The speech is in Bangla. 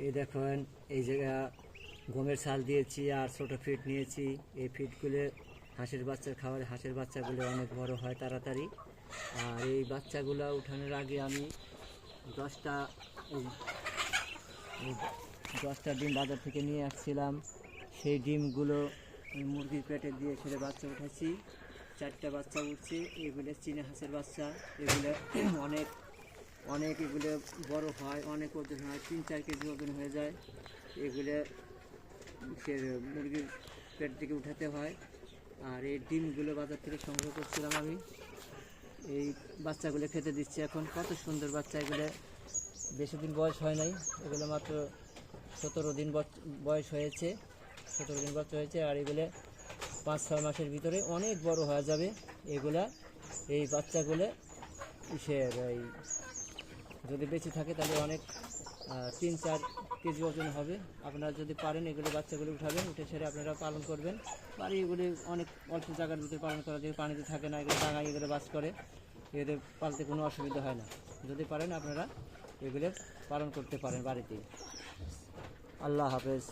এই দেখুন, এই জায়গা গমের চাল দিয়েছি আর ছোট ফিড নিয়েছি। এই ফিডগুলো হাঁসের বাচ্চার খাবার, হাঁসের বাচ্চাগুলো অনেক বড় হয় তাড়াতাড়ি। আর এই বাচ্চাগুলো উঠানোর আগে আমি 10টা 10টা ডিম বাজার থেকে নিয়ে আসছিলাম। সেই ডিমগুলো মুরগির পেটে দিয়ে সেটা বাচ্চা উঠেছি। 4টা বাচ্চা উঠছে। এগুলো চীনা হাঁসের বাচ্চা। এগুলো অনেক অনেক এগুলো বড় হয়, অনেক ওজন হয়, 3-4 কেজি ওজন হয়ে যায়। এগুলো সে মুরগির পেট থেকে উঠাতে হয়। আর এই ডিমগুলো বাজার থেকে সংগ্রহ করছিলাম আমি। এই বাচ্চাগুলো খেতে দিচ্ছি এখন। কত সুন্দর বাচ্চা এগুলো। বেশি দিন বয়স হয় নাই, এগুলো মাত্র 17 দিন বয়স হয়েছে। 17 দিন বাচ্চা হয়েছে। আর এগুলো 5-6 মাসের ভিতরে অনেক বড় হয়ে যাবে এগুলা। এই বাচ্চাগুলো এই যদি বেঁচে থাকে তাহলে অনেক 3-4 কেজি ওজন হবে। আপনারা যদি পারেন এগুলো বাচ্চাগুলো উঠাবেন, উঠে ছেড়ে আপনারা পালন করবেন। আর এগুলি অনেক অল্প জায়গার ভিতরে পালন করা যায়, পানিতে থাকে না, এগুলো ডাঙায় এগুলো বাস করে। এদের পালতে কোনো অসুবিধা হয় না। যদি পারেন আপনারা এগুলো পালন করতে পারেন বাড়িতেই। আল্লাহ হাফেজ।